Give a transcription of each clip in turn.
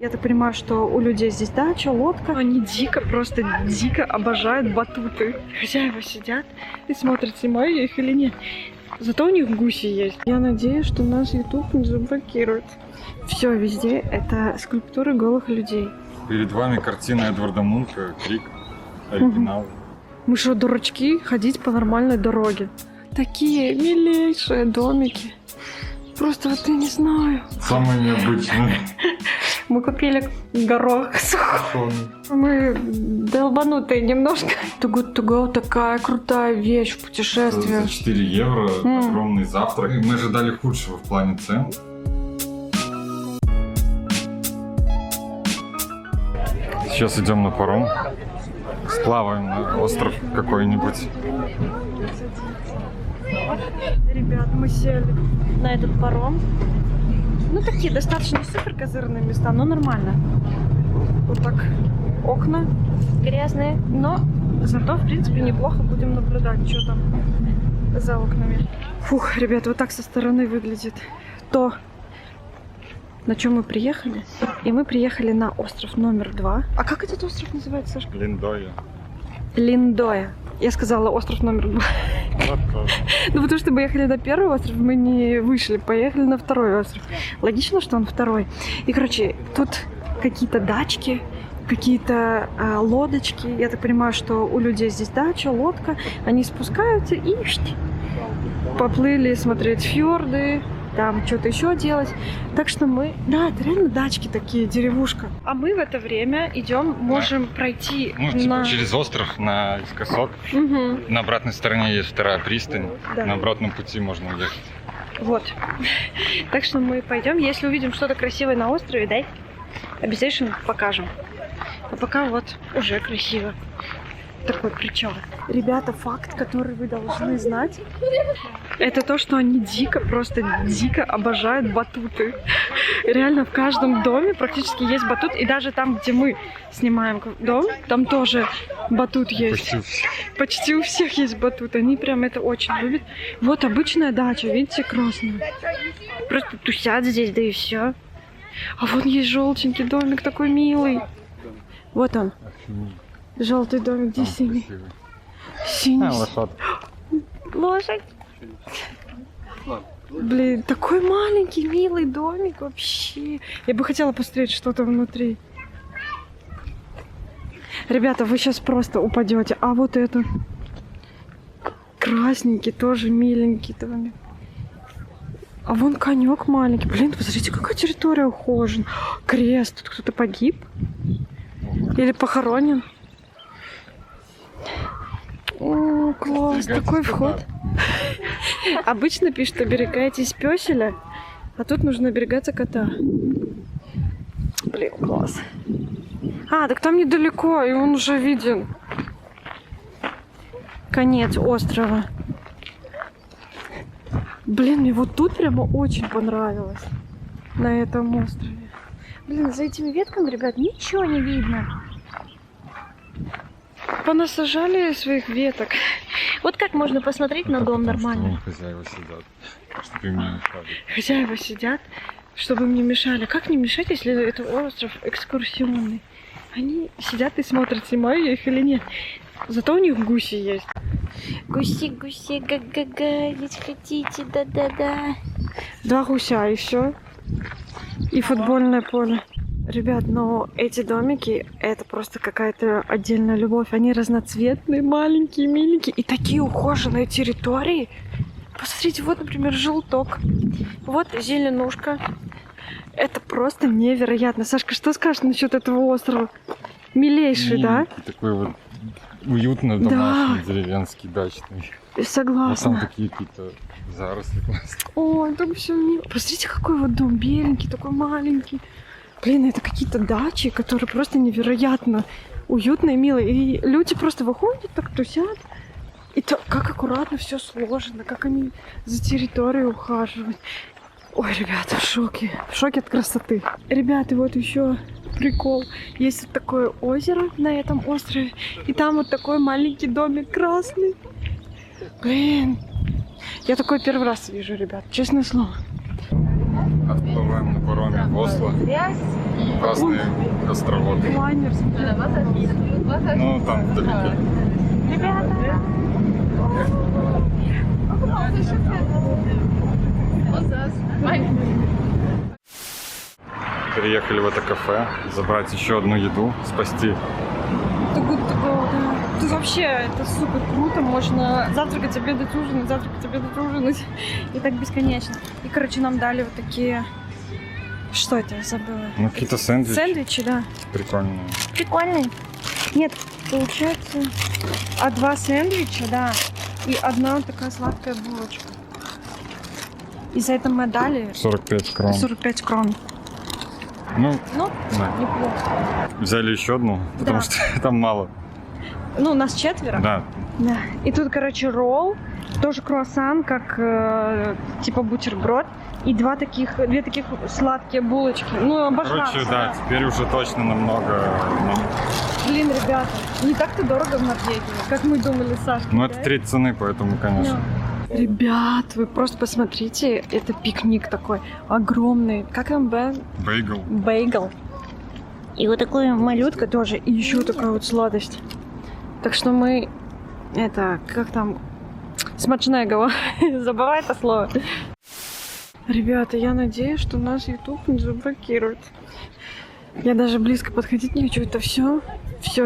Я так понимаю, что у людей здесь дача, лодка. Они дико, просто дико обожают батуты. Хозяева сидят и смотрят, снимаю я их или нет. Зато у них гуси есть. Я надеюсь, что наш YouTube не заблокирует. Все везде это скульптуры голых людей. Перед вами картина Эдварда Мунка «Крик», оригинал. Мы что, дурачки, ходить по нормальной дороге? Такие милейшие домики. Просто вот я не знаю. Самые необычные. Мы купили горох сухой. Мы долбанутые немножко. Too Good To Go такая крутая вещь в путешествии. За 4 евро огромный завтрак. Мы ожидали худшего в плане цен. Сейчас идем на паром. Сплаваем на остров какой-нибудь. Ребят, мы сели на этот паром. Ну, такие достаточно супер козырные места, но нормально. Вот так окна грязные, но зато, в принципе, неплохо будем наблюдать, что там за окнами. Фух, ребят, вот так со стороны выглядит то, на чем мы приехали. И мы приехали на остров номер 2. А как этот остров называется, Сашка? Линдоя. Линдоя. Я сказала остров номер 2. Ну, потому что мы ехали на первый остров, мы не вышли, поехали на второй остров. Логично, что он второй. И, короче, тут какие-то дачки, какие-то лодочки. Я так понимаю, что у людей здесь дача, лодка. Они спускаются и поплыли смотреть фьорды, там что-то еще делать. Так что мы... Да, это реально дачки такие, деревушка. А мы в это время идем, можем пройти типа через остров наискосок. Угу. На обратной стороне есть вторая пристань. Да. На обратном пути можно уехать. Вот. Так что мы пойдем. Если увидим что-то красивое на острове, да, обязательно покажем. А пока вот уже красиво. Такой причал. Ребята, факт, который вы должны знать, это то, что они дико, просто дико обожают батуты. Реально в каждом доме практически есть батут. И даже там, где мы снимаем дом, там тоже батут есть. Почти у всех есть батут. Они прям это очень любят. Вот обычная дача, видите, красная. Просто тусят здесь, да и все. А вон есть желтенький домик, такой милый. Вот он. Желтый домик, где синий? Синий. Лошадь. Блин, такой маленький, милый домик вообще. Я бы хотела посмотреть, что там внутри. Ребята, вы сейчас просто упадете. А вот это красненький, тоже миленький домик. А вон конек маленький. Блин, посмотрите, какая территория ухожена. Крест. Тут кто-то погиб? Или похоронен? О, класс, такой вход. Обычно пишут, оберегаетесь пёселя, а тут нужно оберегаться кота. Блин, класс. А, так там недалеко, и он уже виден. Конец острова. Блин, мне вот тут прямо очень понравилось. На этом острове. Блин, за этими ветками, ребят, ничего не видно. Понасажали своих веток. Вот как можно посмотреть на дом нормально. Хозяева сидят, чтобы им не мешали. Хозяева сидят, чтобы им не мешали. Как не мешать, если это остров экскурсионный? Они сидят и смотрят, снимаю я их или нет. Зато у них гуси есть. Гуси, гуси, га-га-га, есть хотите, да-да-да. 2 гуся и все. И футбольное поле. Ребят, но эти домики, это просто какая-то отдельная любовь. Они разноцветные, маленькие, миленькие. И такие ухоженные территории. Посмотрите, вот, например, желток. Вот зеленушка. Это просто невероятно. Сашка, что скажешь насчет этого острова? Милейший, да? Такой вот уютно домашний, деревенский, дачный. Согласна. А там такие какие-то заросли классные. Ой, там все мило. Посмотрите, какой вот дом беленький, такой маленький. Блин, это какие-то дачи, которые просто невероятно уютные, милые. И люди просто выходят, так тусят. И то, как аккуратно все сложено, как они за территорией ухаживают. Ой, ребята, в шоке. В шоке от красоты. Ребята, вот еще прикол. Есть вот такое озеро на этом острове. И там вот такой маленький домик красный. Блин. Я такой первый раз вижу, ребят, честное слово. Отплываем на пароме в Осло. Классный островок. Лайнер. Ну, там вдалеке. Переехали в это кафе, забрать еще одну еду, спасти. Тут вообще это супер круто, можно завтракать, обедать, ужинать, завтракать, обедать, ужинать. И так бесконечно. И, короче, нам дали вот такие... Что это, я забыла? Ну, какие-то сэндвичи. Сэндвичи, да. Прикольные. Прикольные. Нет, получается, 2 сэндвича, да, и 1 такая сладкая булочка. И за это мы дали 45 крон. 45 крон. Ну, Ну, да. неплохо. Взяли еще одну, потому Да. что там мало. Ну, нас 4. Да. Да. И тут, короче, ролл, тоже круассан, как типа бутерброд. И 2 таких сладкие булочки. Ну, обожаю. Короче, да, теперь уже точно намного. Блин, ребята, не так-то дорого в Норвегии, как мы думали, Сашка. Ну, это треть цены, поэтому, конечно. Ребят, вы просто посмотрите, это пикник такой огромный. Как там Бейгл. бейгл. И вот такая малютка тоже, и еще такая вот сладость. Так что мы, это, как там, смачная голова, забывай это слово. Ребята, я надеюсь, что наш YouTube не заблокирует. Я даже близко подходить не хочу. Это все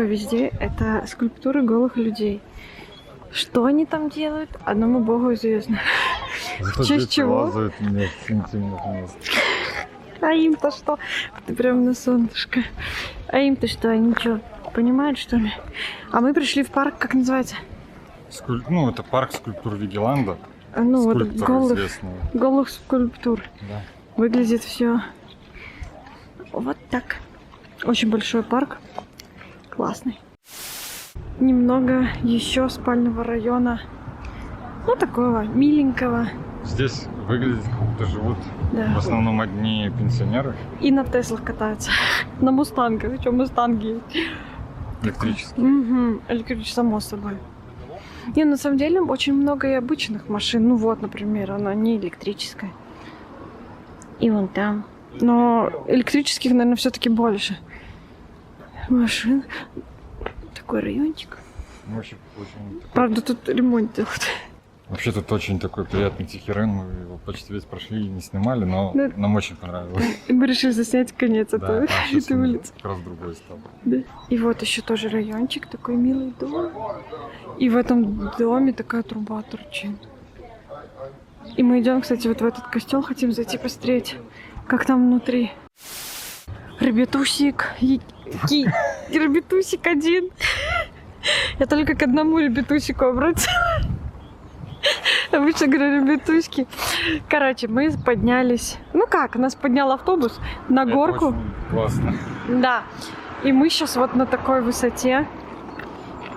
везде, это скульптуры голых людей. Что они там делают, одному богу известно. В честь чего? А им-то что? Ты прям на солнышко. А им-то что? Они что, понимают, что ли? А мы пришли в парк, как называется? Ну, это парк скульптур Вигеланда. Ну, вот Скульптора известного. голых скульптур. Да. Выглядит все вот так. Очень большой парк. Классный. Немного еще спального района. Ну, такого миленького. Здесь выглядит, как будто живут Да. в основном одни пенсионеры И на Теслах катаются. На Мустангах. Еще Мустанги есть. электрические. Угу. Электрические, само собой. Не, на самом деле очень много и обычных машин. Ну вот, например, она не электрическая. И вон там. Но электрических, наверное, все-таки больше. Машин. Такой райончик. Ну, вообще, очень такой- Правда, тут ремонт делают. Вообще тут очень такой приятный тихий район. Мы его почти весь прошли и не снимали, но Да. нам очень понравилось. И мы решили заснять конец Да, этой, щас этой он улицы. как раз другой стал. Да. И вот еще тоже райончик, такой милый дом. И в этом доме такая труба торчит. И мы идем, кстати, вот в этот костел, хотим зайти посмотреть, как там внутри. Ребятусик. Ребятусик один. Я только к одному ребятусику обратилась. Обычно говорю ребятуськи. Короче, мы поднялись. Ну как, нас поднял автобус на Это горку. очень классно. Да. И мы сейчас вот на такой высоте.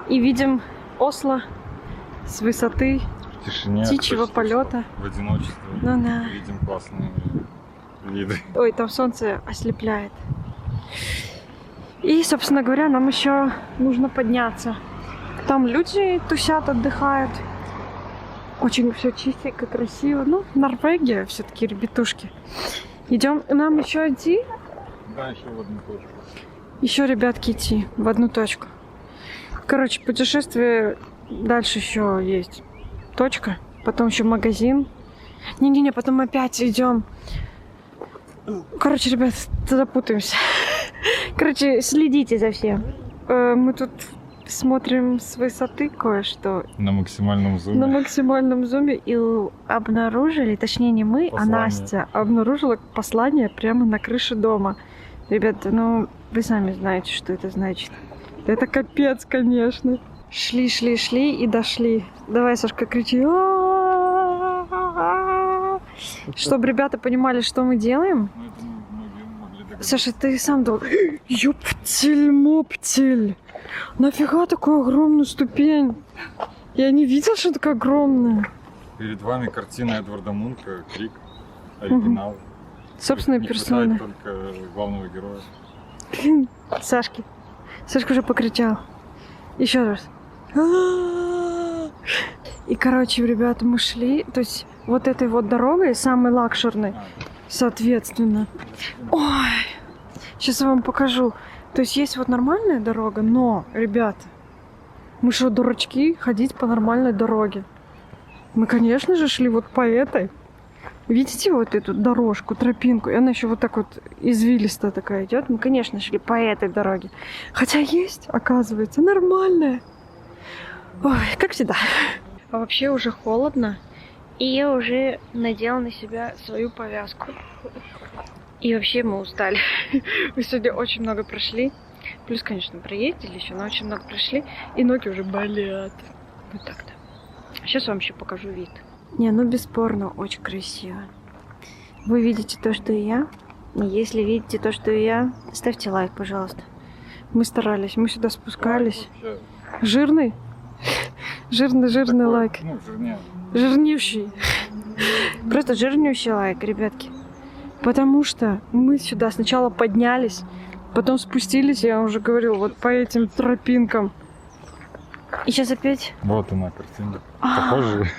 И видим Осло с высоты В тишине. птичьего хочется, полета. В одиночестве. Ну да. Видим классные виды. Ой, там солнце ослепляет. И, собственно говоря, нам еще нужно подняться. Там люди тусят, отдыхают. Очень все чистенько, красиво. Ну, Норвегия все-таки, ребятушки. Идем. Нам еще идти. Да, еще в одну точку. Еще, ребятки, идти в одну точку. Короче, путешествие. Дальше еще есть точка. Потом еще магазин. Не-не-не, потом опять идем. Короче, ребят, запутаемся. Короче, следите за всем. Мы тут смотрим с высоты кое-что. На максимальном зуме. На максимальном зуме. И обнаружили, точнее не мы, Послание. а Настя обнаружила послание прямо на крыше дома. Ребята, ну вы сами знаете, что это значит. Это капец, конечно. Шли и дошли. Давай, Сашка, кричи. Чтобы ребята понимали, что мы делаем. Ну, это многие могли догадаться. Саша, ты сам думал, ёптель-моптель, нафига такую огромную ступень? Я не видел, что такая огромная. Перед вами картина Эдварда Мунка «Крик». Оригинал. Собственной Не персоной. хватает только главного героя. Сашка уже покричал. Еще раз. И, короче, ребята, мы шли, то есть вот этой вот дорогой, самой лакшерной, Соответственно. Ой, сейчас я вам покажу. То есть есть вот нормальная дорога, но, ребята, мы что, дурачки, ходить по нормальной дороге? Мы, конечно же, шли вот по этой. Видите вот эту дорожку, тропинку? И она еще вот так вот извилистая такая идет. Мы, конечно, шли по этой дороге. Хотя есть, оказывается, нормальная. Ой, как всегда. А вообще уже холодно. И я уже надела на себя свою повязку. И вообще мы устали. Мы сегодня очень много прошли. Плюс, конечно, проездили еще, но очень много прошли. И ноги уже болят. Вот так-то. Сейчас вам еще покажу вид. Не, ну бесспорно, очень красиво. Вы видите то, что и я. И если видите то, что и я, ставьте лайк, пожалуйста. Мы старались, мы сюда спускались. Жирный? Жирный лайк. Ну, жирнее. Жирнющий. Просто жирнющий лайк, ребятки. Потому что мы сюда сначала поднялись, потом спустились, я уже говорю, вот по этим тропинкам. И сейчас опять... Вот она, картинка. Похоже.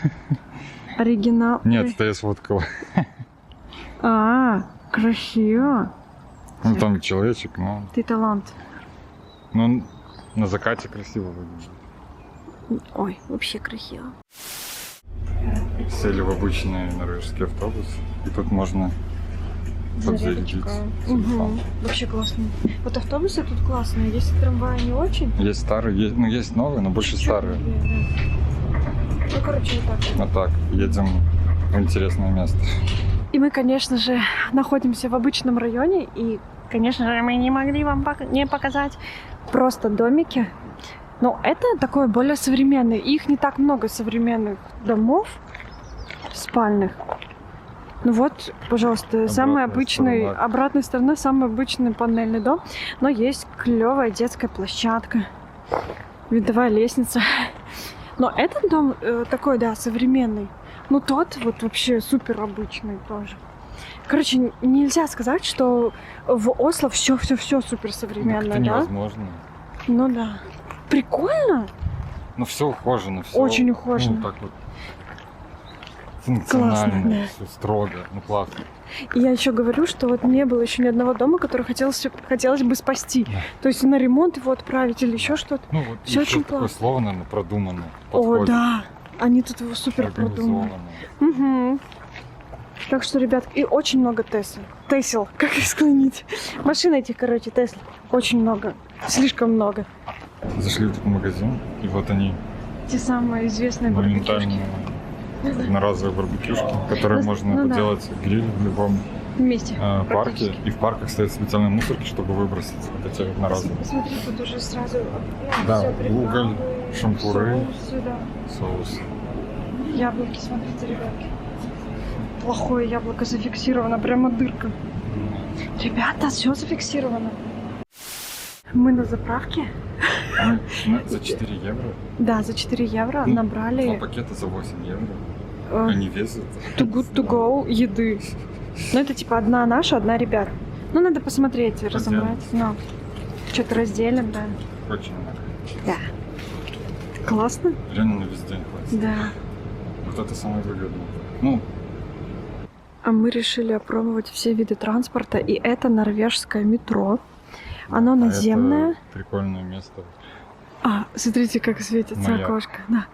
Оригинал. Нет, Ой. это я сфоткал. Красиво. Ну там человечек, но... Ты талант. Ну, он на закате красиво выглядит. Ой, вообще красиво. Сели в обычный норвежский автобус, и тут можно подзарядить телефон. Вообще классно. Вот автобусы тут классные, если трамваи не очень. Есть старые, есть новые, но больше старые. Ну, короче, вот так. Вот так, едем в интересное место. И мы, конечно же, находимся в обычном районе, и, конечно же, мы не могли вам не показать просто домики. Но это такое более современное. Их не так много современных домов спальных. Ну вот, пожалуйста, самый обычный, обратная сторона, самый обычный панельный дом. Но есть клевая детская площадка, видовая лестница. Но этот дом такой, да, современный. Ну тот вот вообще супер обычный тоже. Короче, нельзя сказать, что в Осло все супер современное, Это да? невозможно. Ну да. Прикольно? Ну все ухожено, все. Очень ухожено. Ну так вот. Функционально, Классно, да. все строго, ну классно. И я еще говорю, что вот не было еще ни одного дома, который хотелось бы спасти. Да. То есть на ремонт его отправить или еще что-то. Ну вот все очень такое классно. слово, наверное, продумано. О, да. Они тут его супер продумали. Угу. Так что, ребят, и очень много Тесел, как их склонить. Машин этих, короче, Тесл. Очень много. Слишком много. Зашли в этот магазин, и вот они. Те самые известные барбекюшки. Одноразовые барбекюшки, которые можно делать гриль в любом месте парке. И в парках стоят специальные мусорки, чтобы выбросить вот эти одноразовые. Смотри, тут уже сразу да, уголь, шампуры, соус. Яблоки, смотрите, ребятки. Плохое яблоко зафиксировано, прямо дырка. Ребята, все зафиксировано. Мы на заправке. За 4 евро? Да, за 4 евро набрали... 2 пакета за 8 евро. Они весят. Too good to go еды. Ну, это типа одна наша, одна ребят. Ну, надо посмотреть, разобрать. Ну, что-то разделим, да. Очень много. Да. Классно? Реально на весь день хватит. Да. Вот это самое выгодное. Ну. А мы решили опробовать все виды транспорта, и это норвежское метро. Оно наземное. Это прикольное место. Смотрите, как светится окошко. Да.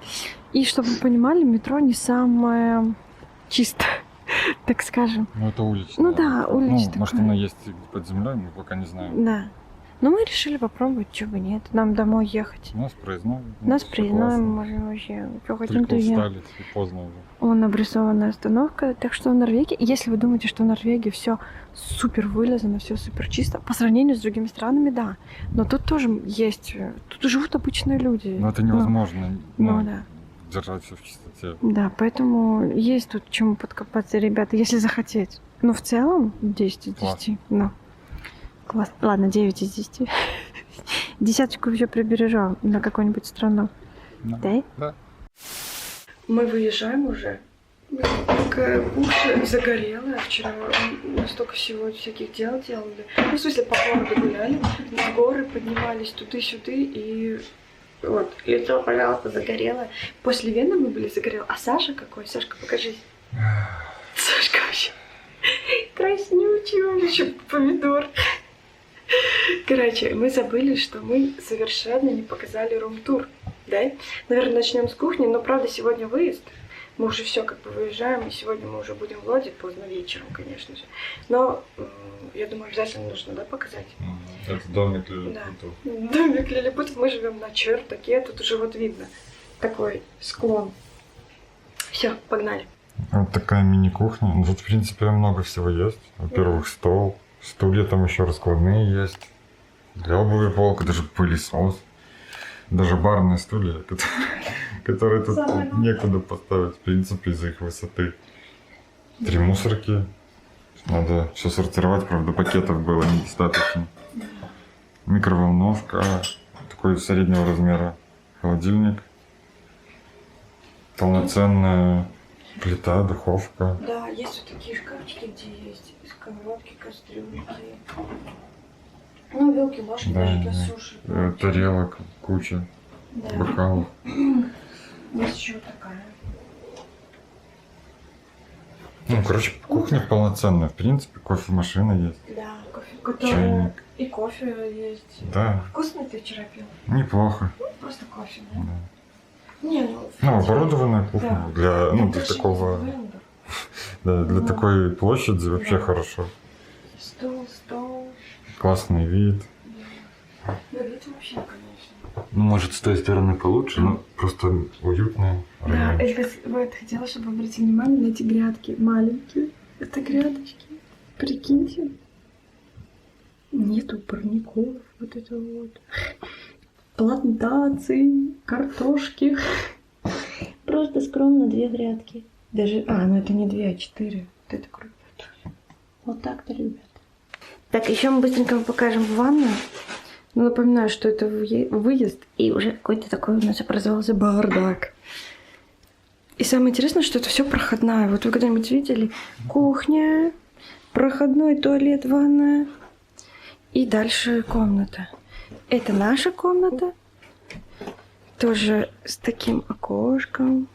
И чтобы вы понимали, метро не самое чистое, так скажем. Ну, это уличное. Ну да, уличное. Ну, может, оно есть под землей, мы пока не знаем. Да. Но мы решили попробовать, чего бы нет. Нам домой ехать. У нас проездной. Нас проездной, мы можем вообще, что хотим, то едем. Устали, поздно уже. Вон обрисованная остановка. Так что в Норвегии, если вы думаете, что в Норвегии все супер вылезано, все супер чисто, по сравнению с другими странами, да. Но тут тоже есть, тут живут обычные люди. Но это невозможно. Да. Держать все в чистоте. Да, поэтому есть тут чему подкопаться, ребята, если захотеть. Но в целом 10 из 10. Ну, класс. Ладно, 9 из 10. Десяточку еще прибережем на какую-нибудь страну. Да? Да. Мы выезжаем уже. Уши загорелые. Вчера мы столько всего всяких дел делали. Ну, в смысле, по городу гуляли. В горы поднимались туды-сюды. И вот, лицо, пожалуйста, загорелое. После Вены мы были загорелые. А Саша какой? Сашка, покажись. Сашка вообще краснючий, он еще помидор. Короче, мы забыли, что мы совершенно не показали рум-тур, да? Наверное, начнем с кухни, но правда сегодня выезд. Мы уже все как бы выезжаем, и сегодня мы уже будем в Лоде, поздно вечером, конечно же. Но я думаю, обязательно нужно, да, показать? Это домик Лилипутов. Да, домик Лилипутов. Мы живем на чердаке, тут уже вот видно такой склон. Все, погнали. Вот такая мини-кухня. Ну, тут, в принципе, много всего есть. Во-первых, стол. Стулья там еще раскладные есть. Для обуви полка, даже пылесос. Даже барные стулья, которые тут некуда поставить, в принципе, из-за их высоты. 3 мусорки. Надо все сортировать, правда, пакетов было недостаточно. Микроволновка, такой среднего размера холодильник. Полноценная плита, духовка. Да, есть вот такие шкафчики, где есть сковородки, кастрюльки. Ну, вилки, ложки даже для суши. Тарелок, куча, да. бокалов. Есть еще такая. Ну, короче, кухня полноценная. В принципе, кофемашина есть. Да, кофе. Чайник. И кофе есть. Да. Вкусный ты вчера пил? Неплохо. Ну, просто кофе, да? Да. Не, Ну, оборудованная кухня. Да. Для, ну, Это для же такого... не блендер. Да, для Да. такой площади вообще Да. хорошо. Стол. Классный вид. Да. Ну, вид вообще, конечно. Ну, может, с той стороны получше, но просто уютный Да, райончик. вот хотела, чтобы вы обратили внимание на эти грядки маленькие. Это грядочки. Прикиньте. Нету парников. Вот это вот. Плантации, картошки. Просто скромно 2 грядки. Даже, ну это не 2, а 4. Вот это круто. Вот так-то, ребят. Так, еще мы быстренько вам покажем ванную. Но напоминаю, что это выезд, и уже какой-то такой у нас образовался бардак. И самое интересное, что это все проходная. Вот вы когда-нибудь видели? Кухня, проходной туалет, ванная. И дальше комната. Это наша комната. Тоже с таким окошком.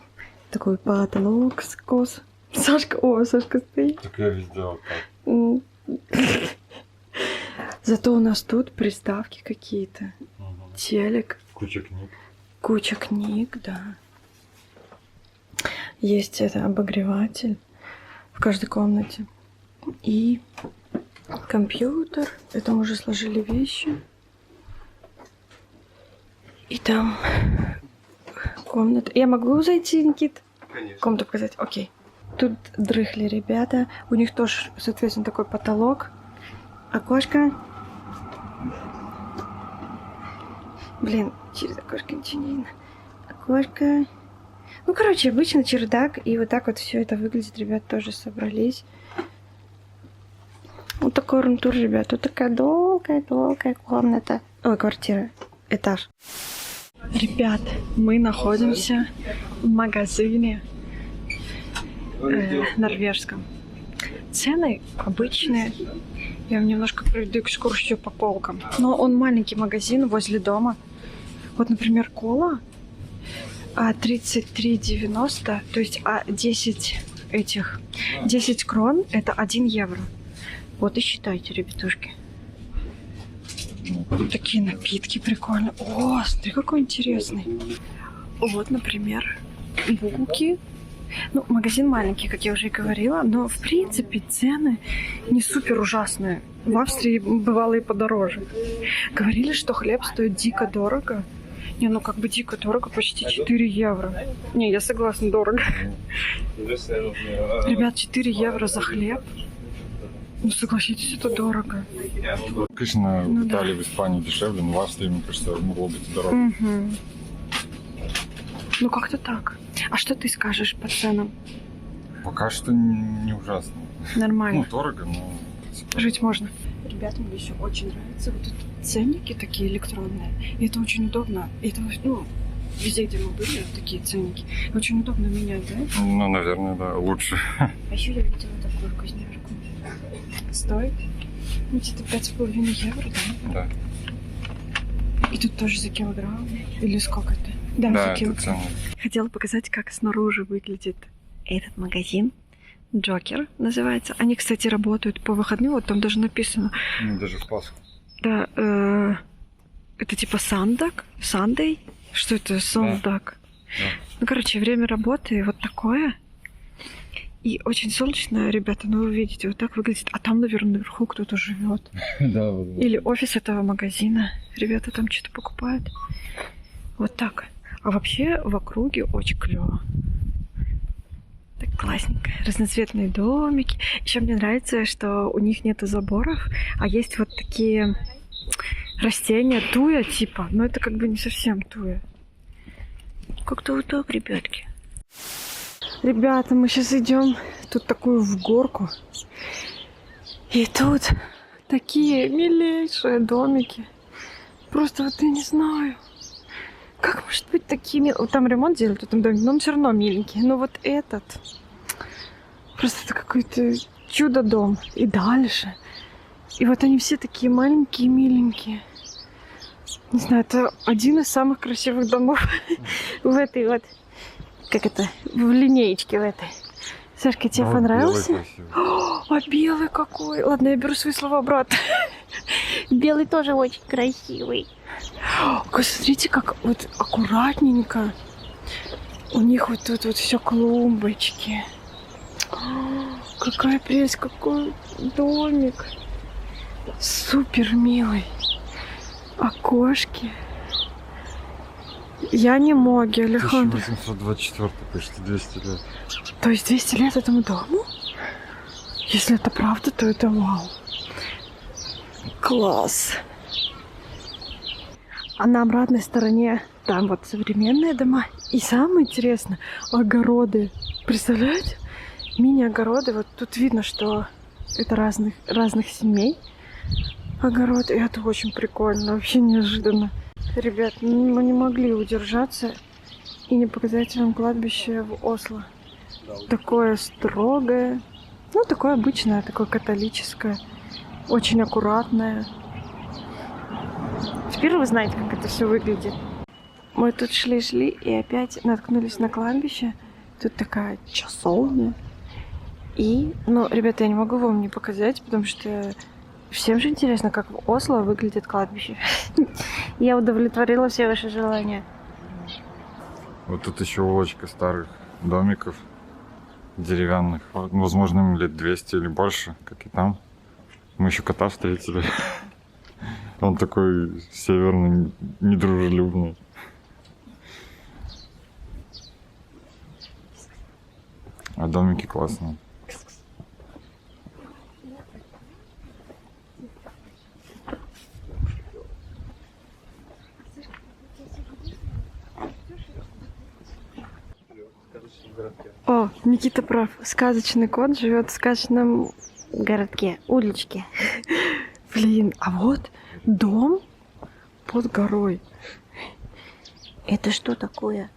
Такой потолок скос. Сашка стоит. Так я везде вот так. Зато у нас тут приставки какие-то. Телек. Куча книг. Куча книг, да. Есть это обогреватель в каждой комнате. И компьютер. Это мы уже сложили вещи. И там комната. Я могу зайти, Никит? Конечно. Комнату показать? Окей. Тут дрыхли ребята. У них тоже, соответственно, такой потолок. Окошко. Блин, через окошко ничего не видно. Окошко. Ну, короче, обычно чердак. И вот так вот все это выглядит. Ребят тоже собрались. Вот такой рум-тур, ребят. Вот такая долгая комната. Ой, квартира. Этаж. Ребят, мы находимся в магазине норвежском. Цены обычные. Я вам немножко проведу экскурсию по полкам. Но он маленький магазин возле дома. Вот, например, кола 33,90, то есть 10 крон это 1 евро. Вот и считайте, ребятушки. Вот такие напитки прикольные. О, смотри, какой интересный. Вот, например, булки. Ну, магазин маленький, как я уже и говорила, но, в принципе, цены не супер ужасные. В Австрии бывало и подороже. Говорили, что хлеб стоит дико дорого. Не, ну как бы дико дорого, почти 4 евро. Не, я согласна, дорого. Ребят, 4 евро за хлеб. Ну, согласитесь, это дорого. Конечно, Ну в да. Италии, в Испании дешевле, но в Австрии, мне кажется, могло быть дороже. Угу. Ну, как-то так. А что ты скажешь по ценам? Пока что не ужасно. Нормально. Ну, дорого, но... Жить можно. Ребятам мне еще очень нравятся вот эти ценники такие электронные. И это очень удобно. И это, ну, везде, где мы были, такие ценники. Очень удобно менять, да? Ну, наверное, да, лучше. А еще я видела такую вкусняшку. Стоит? Ну, где-то 5,5 евро, да? Да. И тут тоже за килограмм. Или сколько это? Да, Да, за это килограмм. ценно. Хотела показать, как снаружи выглядит этот магазин. Джокер называется. Они, кстати, работают по выходным. Вот там даже написано. Ну, даже в Пасху. Да, это типа Сандак? Сандей? Что это? Сандак? Да. Ну, короче, время работы вот такое. И очень солнечно, ребята, ну вы видите, вот так выглядит. А там, наверное, наверху кто-то живет. Да, вот. Или офис этого магазина. Ребята там что-то покупают. Вот так. А вообще в округе очень клево. Так классненько. Разноцветные домики. Еще мне нравится, что у них нету заборов, а есть вот такие растения, туя типа. Но это как бы не совсем туя. Как-то вот так, ребятки. Ребята, мы сейчас идем тут такую в горку. И тут такие милейшие домики. Просто вот я не знаю. Как может быть такими... Вот там ремонт делают в этом доме, но он все равно миленький. Но вот этот... Просто это какой-то чудо-дом. И дальше. И вот они все такие маленькие, миленькие. Не знаю, это один из самых красивых домов в этой вот... Как это? В линеечке в этой. Сашка, тебе понравился? А белый какой! Ладно, я беру свои слова обратно. Белый тоже очень красивый. Смотрите, как вот аккуратненько. У них вот тут вот все клумбочки. Какая прелесть, какой домик. Супер милый. Окошки. Я не могу, Алехандро. 1824, почти 200 лет. То есть 200 лет этому дому? Если это правда, то это вау. Класс. А на обратной стороне там вот современные дома. И самое интересное, огороды. Представляете? Мини-огороды. Вот тут видно, что это разных семей. Огород. И это очень прикольно. Вообще неожиданно. Ребят, мы не могли удержаться и не показать вам кладбище в Осло. Такое строгое. Ну, такое обычное, такое католическое. Очень аккуратное. Теперь вы знаете, как это все выглядит. Мы тут шли и опять наткнулись на кладбище. Тут такая часовня. И, ну, ребята, я не могу вам не показать, потому что всем же интересно, как в Осло выглядит кладбище. Я удовлетворила все ваши желания. Вот тут еще улочка старых домиков деревянных. Возможно, им лет 200 или больше, как и там. Мы еще кота встретили. Он такой северный, недружелюбный. А домики классные. О, Никита прав. Сказочный кот живет в сказочном городке, уличке. Блин, а вот дом под горой. Это что такое?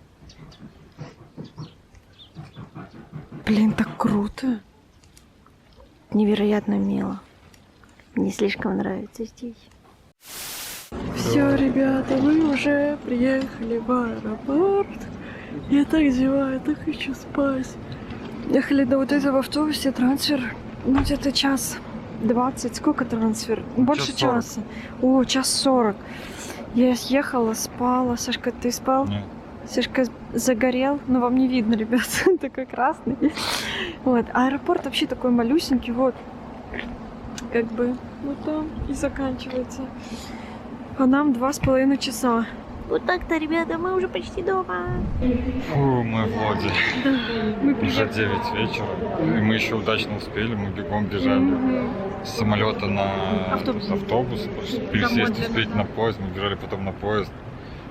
Блин, так круто. Невероятно мило. Мне слишком нравится здесь. Все, ребята, мы уже приехали в аэропорт. Я так зеваю, так хочу спать. Ехали до вот этого автобуса, трансфер, ну где-то 1:20. Сколько трансфер? Больше часа. О, 1:40. Я съехала, спала. Сашка, ты спал? Нет. Сашка загорел, но вам не видно, ребят, он такой красный. Вот, аэропорт вообще такой малюсенький, вот. Как бы, вот там и заканчивается. А нам 2,5 часа. Вот так-то, ребята, мы уже почти дома. Фу, мы в Лоде. Мы Уже 9 вечера. И мы еще удачно успели, мы бегом бежали с самолета на автобус. Просто пересесть, успеть на поезд. Мы бежали потом на поезд.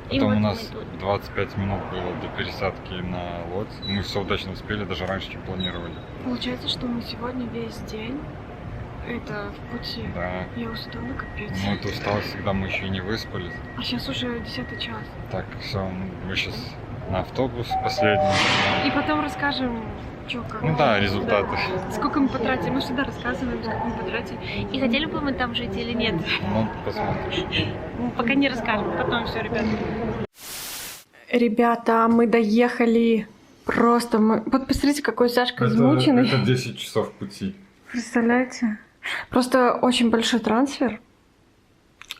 Потом у нас 25 минут было до пересадки на Лодь. Мы все удачно успели, даже раньше, чем планировали. Получается, что мы сегодня весь день это в пути. Да. Я устала, капец. Ну, это усталость, когда мы еще и не выспались. А сейчас уже 10 час. Так, все, мы сейчас на автобус последний. И потом расскажем, что как. Ну да, результаты. Да. Сколько мы потратили. Мы всегда рассказываем, сколько мы потратили. И хотели бы мы там жить или нет. Ну, посмотрим. Мы пока не расскажем. Потом все, ребята. Ребята, мы доехали Просто мы... Вот посмотрите, какой Сашка Это измученный. 10 часов пути. Представляете? Просто очень большой трансфер.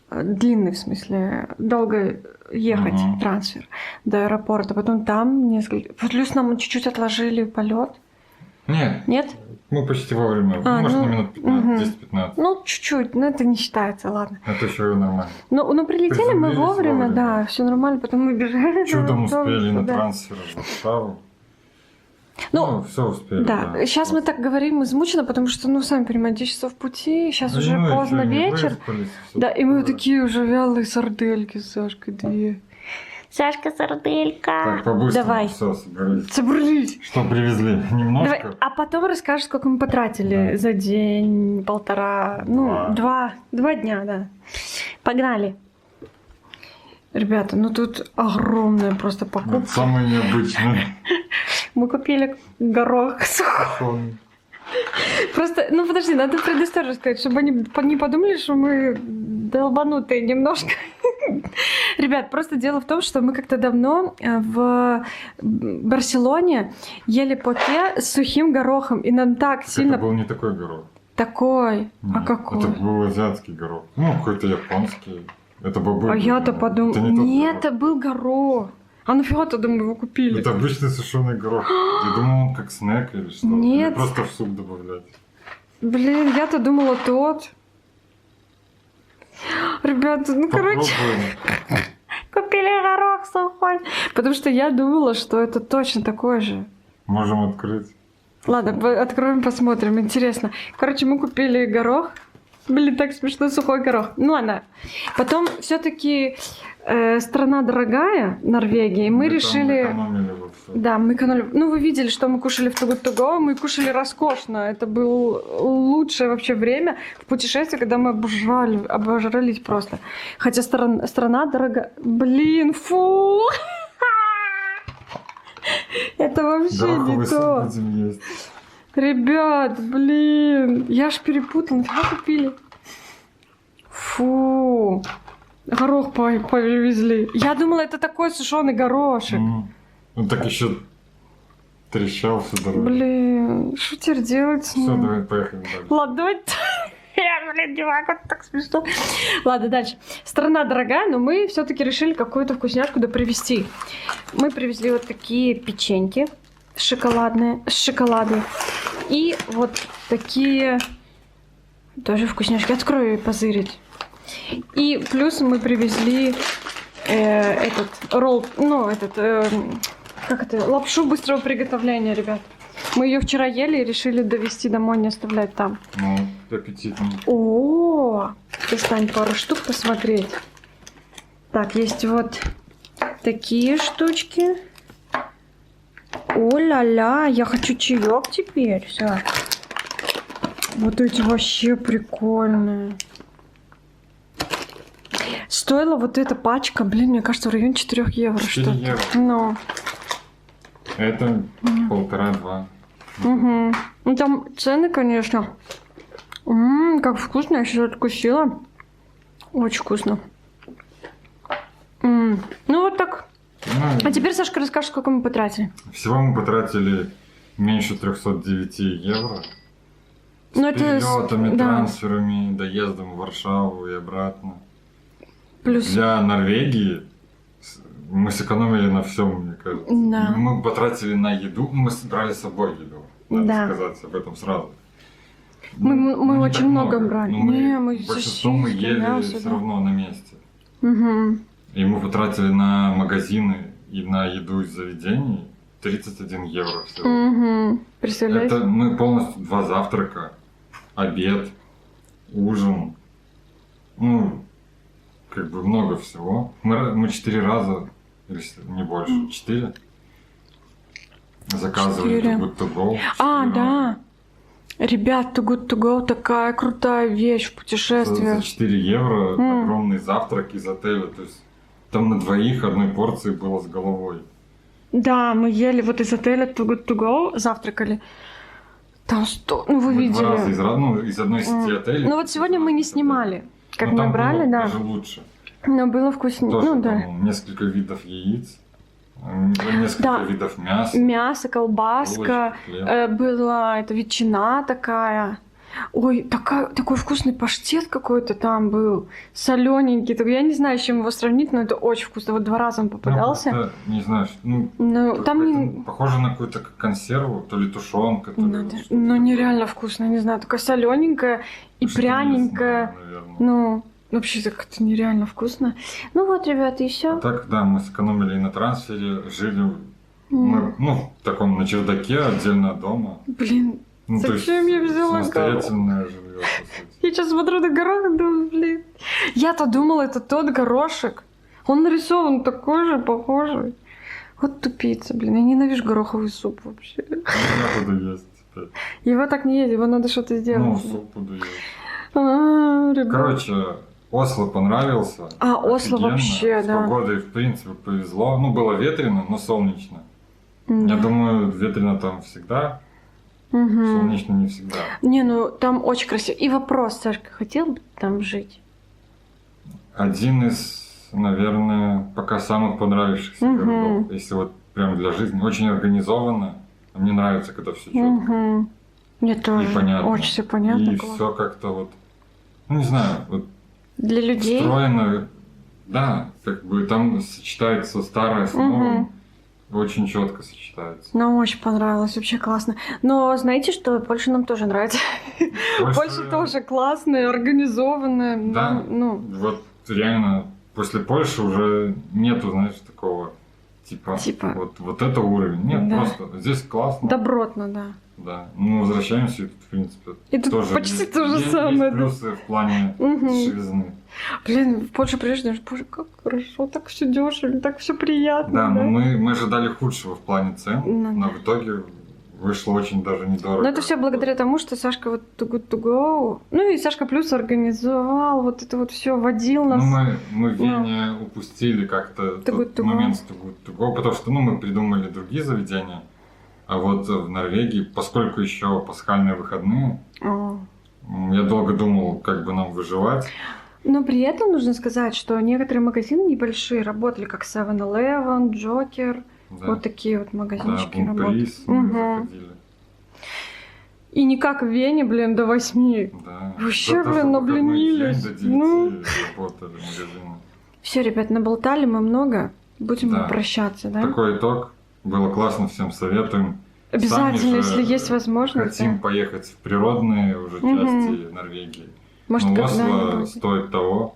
Длинный, в смысле, долго ехать трансфер до аэропорта. Потом там несколько... Плюс нам чуть-чуть отложили полет. Нет, Нет? мы почти вовремя. Может, на минут 15, 10-15. Ну, чуть-чуть, но это не считается, ладно. Это еще нормально. Ну прилетели мы Приземлились вовремя, вовремя. да, все нормально, потом мы бежали. Чудом успели на да. трансфер в Варшаву. Ну, все успели. Да, сейчас мы так говорим измученно, потому что, ну, сами понимаете, 10 часов пути, сейчас уже Ну, поздно ещё не вечер. выспались, всё Да, и мы такое. такие уже вялые сардельки с Сашкой две. Сашка, сарделька. Так, по-быстрому Давай. все собрались. Собрались. Что привезли? Немножко? Давай, а потом расскажешь, сколько мы потратили Да. за день, полтора, ну, Два. два дня, да. Погнали. Ребята, ну тут огромная просто Вот покупка. самый необычный. Мы купили горох сухой. Просто, ну подожди, надо предысторию сказать, чтобы они не подумали, что мы долбанутые немножко. Ребят, просто дело в том, что мы как-то давно в Барселоне ели поке с сухим горохом, и нам так сильно... Это был не такой горох. Такой? А Нет, какой? Это был азиатский горох. Ну, какой-то японский. Это бобы. А я-то были. подумала... Это не тот Нет, горох. это был горох. А нафига-то, думаю, его купили? Это обычный сушеный горох. Я думал, он как снэк или что. Нет. Или просто в суп добавлять. Блин, я-то думала тот. Ребята, ну короче... Попробуем. Купили горох сухой. Потому что я думала, что это точно такой же. Можем открыть. Ладно, откроем, посмотрим. Интересно. Короче, мы купили горох. Блин, так смешно, сухой горох. Ну ладно. Потом все-таки страна дорогая, Норвегия, и мы там решили... экономили во всем. Да, мы экономили. Ну, вы видели, что мы кушали в Too Good To Go. Мы кушали роскошно. Это было лучшее вообще время в путешествии, когда мы обожрались просто. Хотя страна дорогая. Блин, фу! Это вообще Гороховый не суп то. будем есть. Ребят, блин, я ж перепутала. Нафига купили? Фу. Горох повезли. Я думала, это такой сушеный горошек. Он так еще трещал всю дорогу. Блин, что теперь делать? с Все, ним? давай поехали дальше. Ладно, давай. Я, блин, чувак, это так смешно. Ладно, дальше. Страна дорогая, но мы все-таки решили какую-то вкусняшку привезти. Мы привезли вот такие печеньки шоколадные, с шоколадом. И вот такие тоже вкусняшки. Открою и позырить. И плюс мы привезли этот ролл, ну, как это, лапшу быстрого приготовления, ребят. Мы ее вчера ели и решили довести домой, не оставлять там. Ну, аппетитно. О, достань пару штук посмотреть. Так, есть вот такие штучки. О-ля-ля, я хочу чаек теперь. Всё. Вот эти вообще прикольные. Стоила вот эта пачка, блин, мне кажется, в районе 4 евро. 4 что-то. евро. Ну, Это 1,5-2. угу. Ну там цены, конечно. Как вкусно, я сейчас откусила. Очень вкусно. Ну вот так. Ну, А теперь, Сашка, расскажешь, сколько мы потратили. всего мы потратили меньше 309 евро. С Ну, это с- перелетами, да. трансферами, доездом в Варшаву и обратно. Плюс. Для Норвегии мы сэкономили на всем, мне кажется. Да. Мы потратили на еду, мы брали с собой еду, надо Да. сказать об этом сразу. Мы не очень так много брали. но Не, мы большинство мы сосиски, ели мясо, все да. равно на месте. Угу. И мы потратили на магазины и на еду из заведений 31 евро всего. Угу. Представляете? Это мы полностью 2 завтрака, обед, ужин. Ну, как бы много всего. Мы 4 раза, или не больше, 4 заказывали 4. Too Good To Go. А, 4 да. Ребят, Too Good To Go такая крутая вещь в раза. путешествиях. За 4 евро М. огромный завтрак из отеля. То есть там на двоих одной порции было с головой. Да, мы ели вот из отеля Too Good To Go, завтракали. Там ну вы Мы 2 раза видели. из одной сети отелей. Ну вот сегодня мы не снимали, как Но мы там брали, было да. даже лучше. Но было вкуснее. Тоже Ну да. там несколько видов яиц. Несколько Да. видов мяса. Мясо, колбаска, булочки, хлеб. была эта ветчина такая. Ой, такой вкусный паштет какой-то там был, солененький. Я не знаю, с чем его сравнить, но это очень вкусно. Вот 2 раза он попадался. Ну, как-то, не знаю, Ну, там это не... похоже на какую-то консерву, то ли тушенка, то ли Ну, что-то ну, такое. нереально вкусно, не знаю, такая солененькая и Что-то пряненькая. мясное, наверное. Ну, вообще так это нереально вкусно. Ну вот, ребята, и А все. так, да, мы сэкономили и на трансфере, жили мы, в таком на чердаке, отдельно от дома. Блин, Ну, то есть зачем я взяла самостоятельное жилье, по сути. я сейчас смотрю на горох и думаю, блин. Я-то думала, это тот горошек. Он нарисован такой же, похожий. Вот тупица, блин. Я ненавижу гороховый суп вообще. Ну, я буду есть теперь. Его так не есть, его надо что-то Ну, сделать. суп буду есть. Ребят. Короче, Осло понравился. Осло Офигенно. вообще, С да. погодой, в принципе, повезло. Ну, было ветрено, но солнечно. Да. Я думаю, ветрено там всегда, Мгм. солнечно не всегда. Не, ну там очень красиво. И вопрос, Сашка, хотел бы ты там жить? Один из, наверное, пока самых понравившихся Мгм. городов. Если вот прям для жизни. Очень организованно. Мне нравится, когда все четко. Угу. Мне тоже. И понятно. Очень все понятно. И классно. все как-то вот, ну не знаю, вот Для людей. встроено, да, как бы там сочетается старое с новым, очень четко сочетается. Нам очень понравилось, вообще классно. Но знаете что, Польша нам тоже нравится. Польша тоже классная, организованная. Да. Ну, Вот реально после Польши уже нету, знаешь, такого типа. Вот это уровень. Нет, Да. просто здесь классно. добротно, да. Да. Ну, возвращаемся, и тут, в принципе, И тут тоже почти есть- то же есть самое, да. плюсы в плане Мгм. дешевизны. Блин, в Польшу приезжаешь, думаешь, боже, как хорошо, так все дешево, так все приятно. Да, но мы ожидали худшего в плане цен, Ну, но в итоге вышло очень даже недорого. Но это все благодаря тому, что Сашка вот Too Good To Go, ну и Сашка Плюс организовал вот это вот все, водил нас. Ну, мы в Вене упустили как-то Too тот Good To Go. момент с Too Good To Go, потому что мы придумали другие заведения, а вот в Норвегии, поскольку еще пасхальные выходные, О. я долго думал, как бы нам выживать. Но при этом нужно сказать, что некоторые магазины небольшие работали, как 7-Eleven, Joker, Да, вот такие вот да, магазинчики работали. Бунприс мы Мгм. заходили. И не как в Вене, блин, до 8. Да. Вообще, Да, даже блин, в выходной обленились. день до 9 Ну. работали магазины. Все, ребят, наболтали мы много. Будем Да. прощаться, да? Такой итог. Было классно, всем советуем. Обязательно, Сами же если есть возможность. Хотим да. поехать в природные уже Мгм. части Норвегии. Может, Но Осло когда-нибудь. стоит того.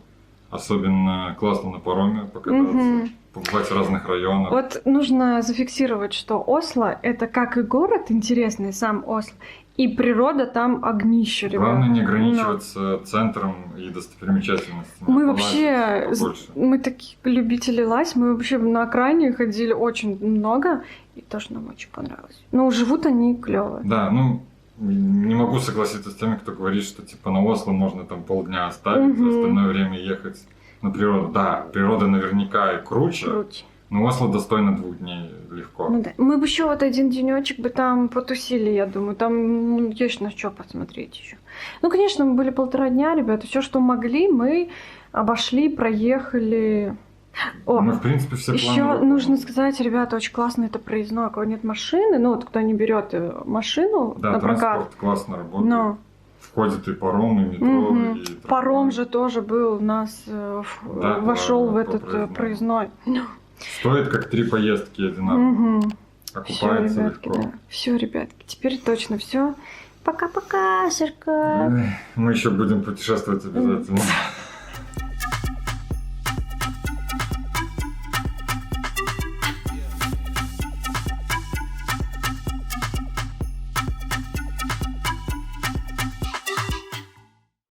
Особенно классно на пароме покататься, Мгм. побывать в разных районах. Вот нужно зафиксировать, что Осло — это как и город интересный, сам Осло, и природа там огнище, ребят. Главное не ограничиваться центром и достопримечательностями. Мы а вообще, полазить побольше. мы такие любители лазь, мы вообще на окраине ходили очень много, и тоже нам очень понравилось. Но живут они клево. Да, ну, не могу согласиться с теми, кто говорит, что типа на Осло можно там полдня оставить, Мгм. остальное время ехать на природу. Да, природа наверняка и круче, Круть. но Осло достойно 2 дней легко. Ну да. Мы бы еще вот один денечек бы там потусили, я думаю. Там есть на что посмотреть еще. Ну, конечно, мы были 1,5 дня, ребята. Все, что могли, мы обошли, проехали. О, Мы, в принципе, все планы еще выполнили. нужно сказать, ребята, очень классно это проездное, у кого нет машины, ну вот кто не берет машину Да, на прокат. транспорт классно работает. Но Входит и паром, и метро, Мгм. и трамвай. паром же тоже был у нас, Да, вошел в по этот проездному. проездной. Стоит как 3 поездки одинаково. Мгм. Все, Окупается ребятки, легко. да. Все, ребятки, теперь точно все. Пока-пока, Сашка. Мы еще будем путешествовать обязательно.